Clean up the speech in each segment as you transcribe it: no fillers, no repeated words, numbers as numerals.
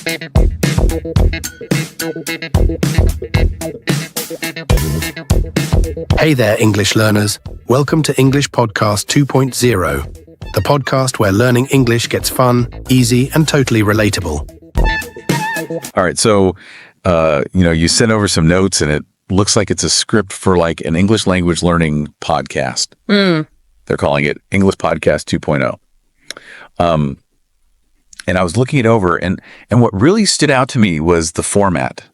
Hey there, English learners. Welcome to English Podcast 2.0, the podcast where learning English gets fun, easy, and totally relatable. All right, so, you sent over some notes, and it looks like it's a script for like an English language learning podcast. They're calling it English Podcast 2.0. And I was looking it over, and what really stood out to me was the format.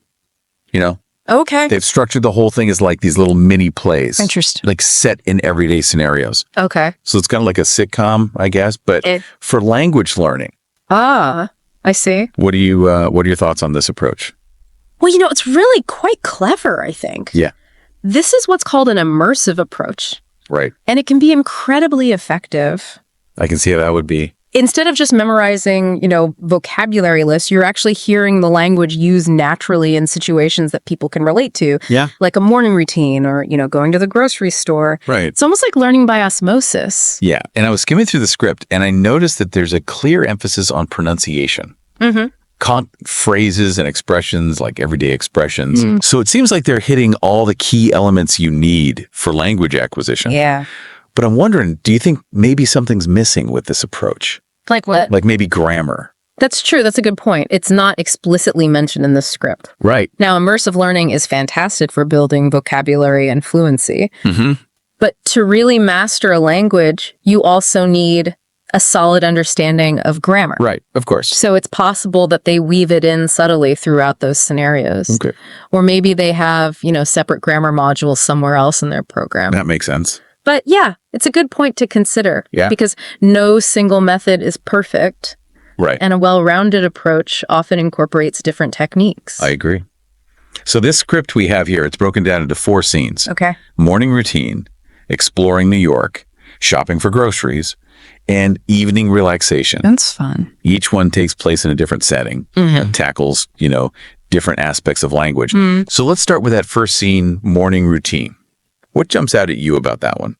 Okay. They've structured the whole thing as like these little mini plays. Interesting. Like set in everyday scenarios. Okay. So it's kind of like a sitcom, I guess, but for language learning. I see. What are your thoughts on this approach? Well, it's really quite clever, I think. Yeah. This is what's called an immersive approach. Right. And it can be incredibly effective. I can see how that would be. Instead of just memorizing, vocabulary lists, you're actually hearing the language used naturally in situations that people can relate to. Yeah. Like a morning routine or, going to the grocery store. Right. It's almost like learning by osmosis. Yeah. And I was skimming through the script, and I noticed that there's a clear emphasis on pronunciation. Phrases and expressions, like everyday expressions. So it seems like they're hitting all the key elements you need for language acquisition. Yeah. But I'm wondering, do you think maybe something's missing with this approach? Like what? Like maybe grammar. That's true. That's a good point. It's not explicitly mentioned in the script. Right. Now, immersive learning is fantastic for building vocabulary and fluency. But to really master a language, you also need a solid understanding of grammar. Right. Of course. So it's possible that they weave it in subtly throughout those scenarios. Okay. Or maybe they have, separate grammar modules somewhere else in their program. That makes sense. But yeah, it's a good point to consider. Yeah. Because no single method is perfect. Right. And a well-rounded approach often incorporates different techniques. I agree. So this script we have here, it's broken down into 4 scenes. Okay. Morning routine, exploring New York, shopping for groceries, and evening relaxation. That's fun. Each one takes place in a different setting, tackles, different aspects of language. So let's start with that first scene, morning routine. What jumps out at you about that one?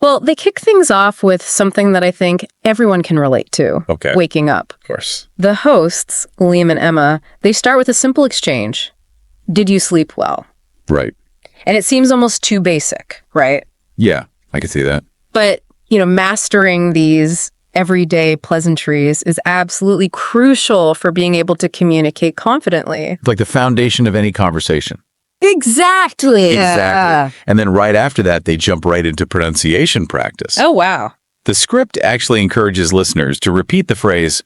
Well, they kick things off with something that I think everyone can relate to. Okay. Waking up. Of course. The hosts, Liam and Emma, they start with a simple exchange. Did you sleep well? Right. And it seems almost too basic, right? Yeah, I can see that. But, mastering these everyday pleasantries is absolutely crucial for being able to communicate confidently. It's like the foundation of any conversation. Exactly. Exactly. And then right after that, they jump right into pronunciation practice. Oh, wow. The script actually encourages listeners to repeat the phrase,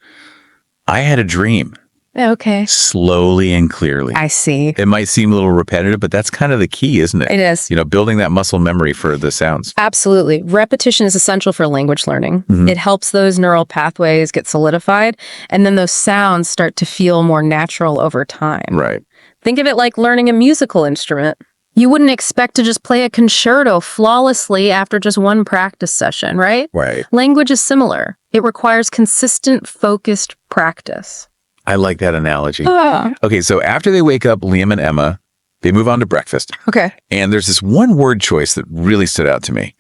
I had a dream, Okay. slowly and clearly. I see. It might seem a little repetitive, but that's kind of the key, isn't it? It is. Building that muscle memory for the sounds. Absolutely. Repetition is essential for language learning. It helps those neural pathways get solidified, and then those sounds start to feel more natural over time. Right. Think of it like learning a musical instrument. You wouldn't expect to just play a concerto flawlessly after just one practice session, right? Right. Language is similar. It requires consistent, focused practice. I like that analogy. Okay, so after they wake up, Liam and Emma, they move on to breakfast. Okay. And there's this one word choice that really stood out to me.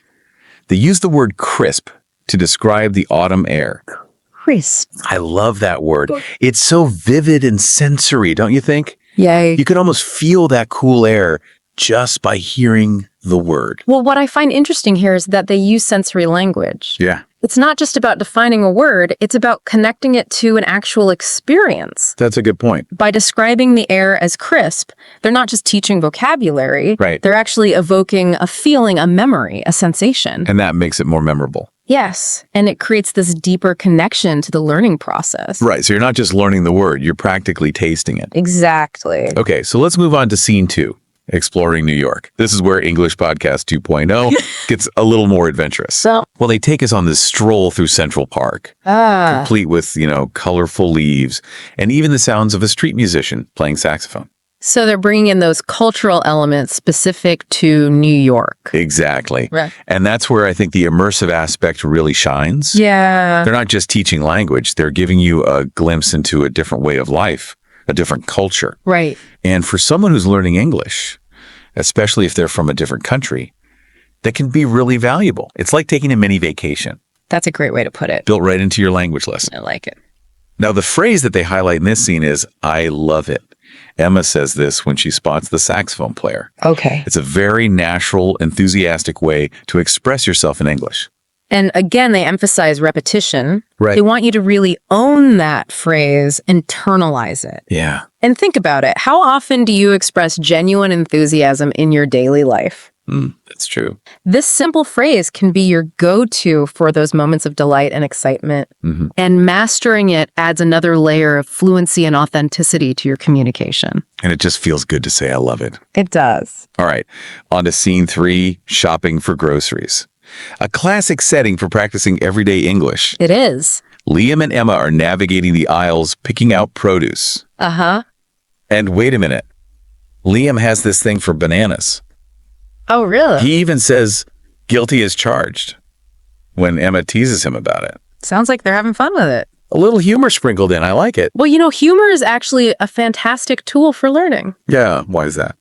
They use the word crisp to describe the autumn air. Crisp. I love that word. It's so vivid and sensory, don't you think? Yay. You can almost feel that cool air just by hearing the word. Well, what I find interesting here is that they use sensory language. Yeah. It's not just about defining a word, it's about connecting it to an actual experience. That's a good point. By describing the air as crisp, they're not just teaching vocabulary. Right. They're actually evoking a feeling, a memory, a sensation. And that makes it more memorable. Yes. And it creates this deeper connection to the learning process. Right. So you're not just learning the word, you're practically tasting it. Exactly. Okay, so let's move on to scene 2. Exploring New York. This is where English Podcast 2.0 gets a little more adventurous. Well, they take us on this stroll through Central Park, complete with, colorful leaves and even the sounds of a street musician playing saxophone. So they're bringing in those cultural elements specific to New York. Exactly. Right. And that's where I think the immersive aspect really shines. Yeah. They're not just teaching language, they're giving you a glimpse into a different way of life, a different culture. Right. And for someone who's learning English, especially if they're from a different country, that can be really valuable. It's like taking a mini vacation. That's a great way to put it. Built right into your language lesson. I like it. Now, the phrase that they highlight in this scene is, I love it. Emma says this when she spots the saxophone player. Okay. It's a very natural, enthusiastic way to express yourself in English. And again, they emphasize repetition. Right. They want you to really own that phrase, internalize it. Yeah. And think about it. How often do you express genuine enthusiasm in your daily life? That's true. This simple phrase can be your go-to for those moments of delight and excitement. And mastering it adds another layer of fluency and authenticity to your communication. And it just feels good to say, I love it. It does. All right. On to scene 3, shopping for groceries. A classic setting for practicing everyday English. It is. Liam and Emma are navigating the aisles, picking out produce. Uh-huh. And wait a minute. Liam has this thing for bananas. Oh, really? He even says, guilty as charged, when Emma teases him about it. Sounds like they're having fun with it. A little humor sprinkled in. I like it. Well, humor is actually a fantastic tool for learning Yeah. Why is that?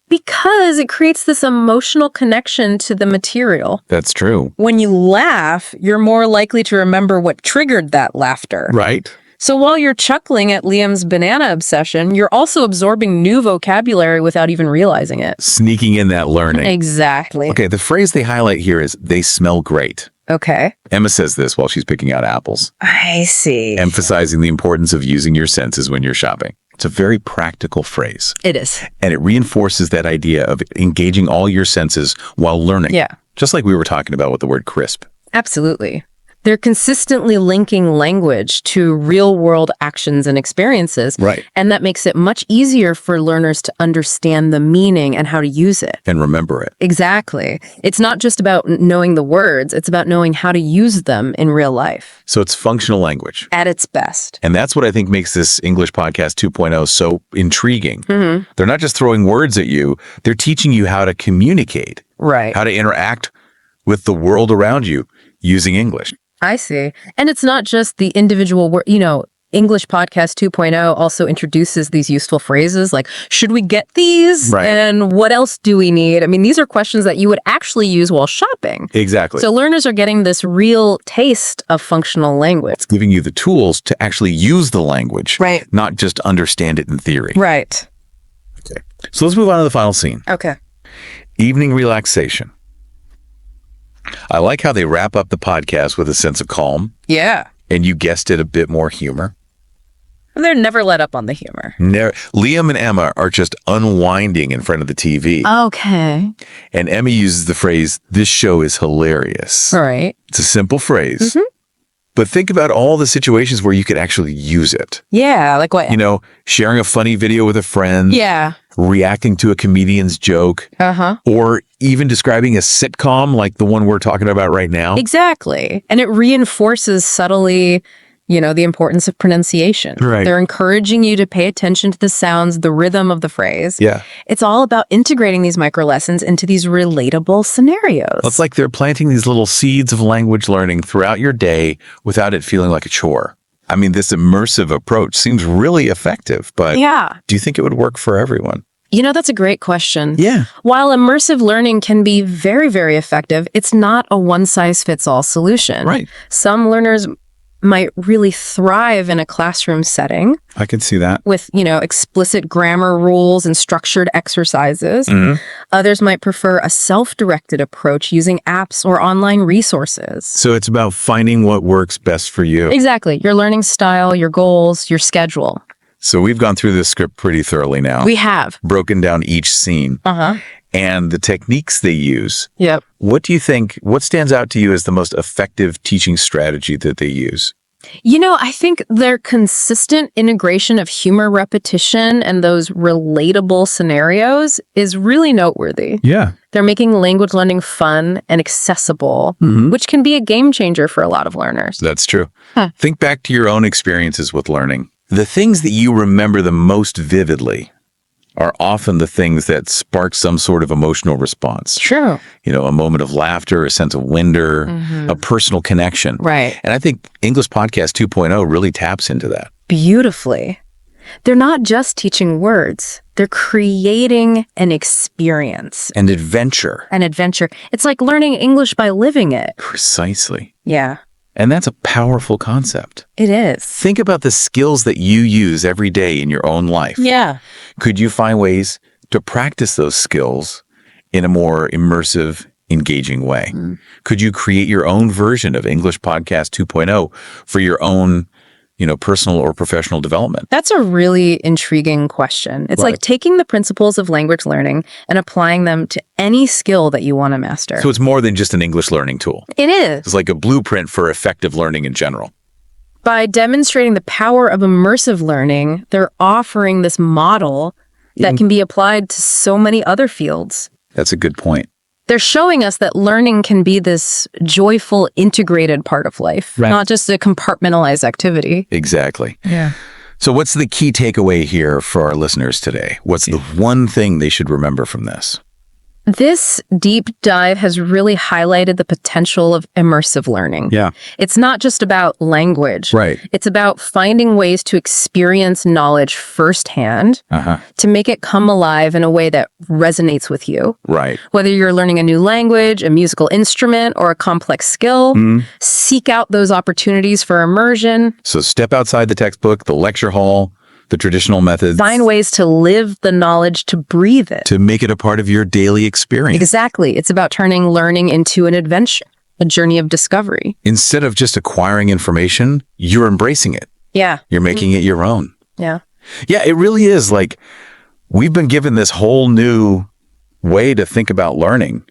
because it creates this emotional connection to the material. That's true. When you laugh, you're more likely to remember what triggered that laughter. Right. So while you're chuckling at Liam's banana obsession, you're also absorbing new vocabulary without even realizing it. Sneaking in that learning. Exactly. Okay. The phrase they highlight here is, they smell great. Okay. Emma says this while she's picking out apples, I see. emphasizing the importance of using your senses when you're shopping. It's a very practical phrase, It is. and it reinforces that idea of engaging all your senses while learning. Yeah. Just like we were talking about with the word crisp. Absolutely. They're consistently linking language to real-world actions and experiences. Right. And that makes it much easier for learners to understand the meaning and how to use it. And remember it. Exactly. It's not just about knowing the words, it's about knowing how to use them in real life So it's functional language. at its best. And that's what I think makes this English Podcast 2.0 so intriguing. Mm-hmm. They're not just throwing words at you, they're teaching you how to communicate, Right. how to interact with the world around you using English. I see. And it's not just the individual word, English Podcast 2.0 also introduces these useful phrases like, should we get these? Right. And what else do we need? I mean, these are questions that you would actually use while shopping. Exactly. So learners are getting this real taste of functional language. It's giving you the tools to actually use the language, Right. not just understand it in theory. Right. Okay. So let's move on to the final scene. Okay. Evening relaxation. I like how they wrap up the podcast with a sense of calm, Yeah. and you guessed it, a bit more humor. They're never let up on the humor. Liam and Emma are just unwinding in front of the TV, Okay. and Emma uses the phrase, "This show is hilarious." All right. It's a simple phrase, but think about all the situations where you could actually use it. Yeah. Like what? Sharing a funny video with a friend, Yeah. reacting to a comedian's joke, Uh-huh. or even describing a sitcom like the one we're talking about right now. Exactly. And it reinforces subtly, the importance of pronunciation. Right. They're encouraging you to pay attention to the sounds, the rhythm of the phrase. Yeah. It's all about integrating these micro lessons into these relatable scenarios. It's like they're planting these little seeds of language learning throughout your day without it feeling like a chore. I mean, this immersive approach seems really effective, but Yeah. do you think it would work for everyone? That's a great question. Yeah. While immersive learning can be very, very effective, it's not a one-size-fits-all solution. Right. Some learners might really thrive in a classroom setting I can see that. with, explicit grammar rules and structured exercises. Mm-hmm. Others might prefer a self-directed approach using apps or online resources. So it's about finding what works best for you. Exactly. Your learning style, your goals, your schedule. So we've gone through this script pretty thoroughly now. We have. Broken down each scene Uh-huh. and the techniques they use. Yep. What do you think, what stands out to you as the most effective teaching strategy that they use? I think their consistent integration of humor repetition and those relatable scenarios is really noteworthy. Yeah. They're making language learning fun and accessible, which can be a game changer for a lot of learners. That's true. Huh. Think back to your own experiences with learning. The things that you remember the most vividly are often the things that spark some sort of emotional response. True. A moment of laughter, a sense of wonder, a personal connection. Right. And I think English Podcast 2.0 really taps into that. Beautifully. They're not just teaching words. They're creating an experience, And adventure. an adventure. It's like learning English by living it. Precisely. Yeah. And that's a powerful concept. It is. Think about the skills that you use every day in your own life. Yeah. Could you find ways to practice those skills in a more immersive, engaging way? Could you create your own version of English Podcast 2.0 for your own, personal or professional development? That's a really intriguing question. It's like taking the principles of language learning and applying them to any skill that you want to master. So it's more than just an English learning tool. It is. It's like a blueprint for effective learning in general. By demonstrating the power of immersive learning, they're offering this model that can be applied to so many other fields. That's a good point. They're showing us that learning can be this joyful, integrated part of life, not just a compartmentalized activity. Exactly. Yeah. So what's the key takeaway here for our listeners today? What's the one thing they should remember from this? This deep dive has really highlighted the potential of immersive learning. Yeah. It's not just about language. Right. It's about finding ways to experience knowledge firsthand to make it come alive in a way that resonates with you. Right. Whether you're learning a new language, a musical instrument, or a complex skill, seek out those opportunities for immersion. So step outside the textbook, the lecture hall, the traditional methods. Find ways to live the knowledge, to breathe it. To make it a part of your daily experience. Exactly. It's about turning learning into an adventure, a journey of discovery. Instead of just acquiring information, you're embracing it. Yeah. You're making it your own. Yeah. Yeah, it really is like we've been given this whole new way to think about learning.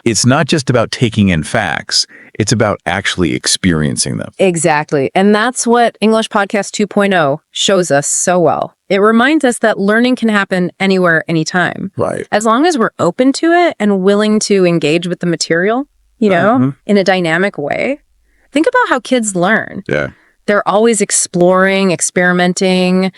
It's not just about taking in facts. It's about actually experiencing them. Exactly. And that's what English Podcast 2.0 shows us so well. It reminds us that learning can happen anywhere, anytime. Right. As long as we're open to it and willing to engage with the material, in a dynamic way. Think about how kids learn. Yeah. They're always exploring, experimenting,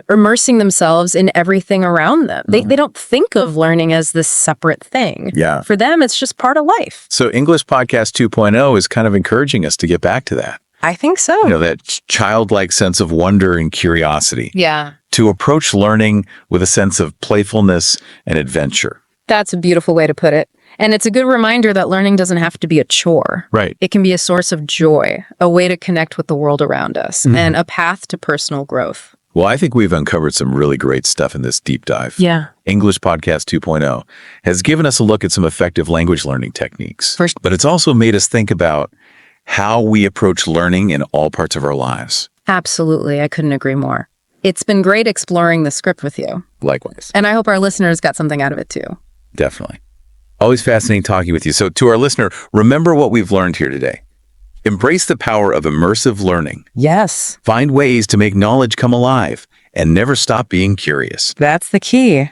immersing themselves in everything around them. They don't think of learning as this separate thing. Yeah. For them, it's just part of life. So English Podcast 2.0 is kind of encouraging us to get back to that. I think so. That childlike sense of wonder and curiosity. Yeah. To approach learning with a sense of playfulness and adventure. That's a beautiful way to put it. And it's a good reminder that learning doesn't have to be a chore. Right. It can be a source of joy, a way to connect with the world around us, and a path to personal growth. Well, I think we've uncovered some really great stuff in this deep dive. Yeah. English Podcast 2.0 has given us a look at some effective language learning techniques. But it's also made us think about how we approach learning in all parts of our lives. Absolutely. I couldn't agree more. It's been great exploring the script with you. Likewise. And I hope our listeners got something out of it too. Definitely. Always fascinating talking with you. So to our listener, remember what we've learned here today. Embrace the power of immersive learning. Yes. Find ways to make knowledge come alive and never stop being curious. That's the key.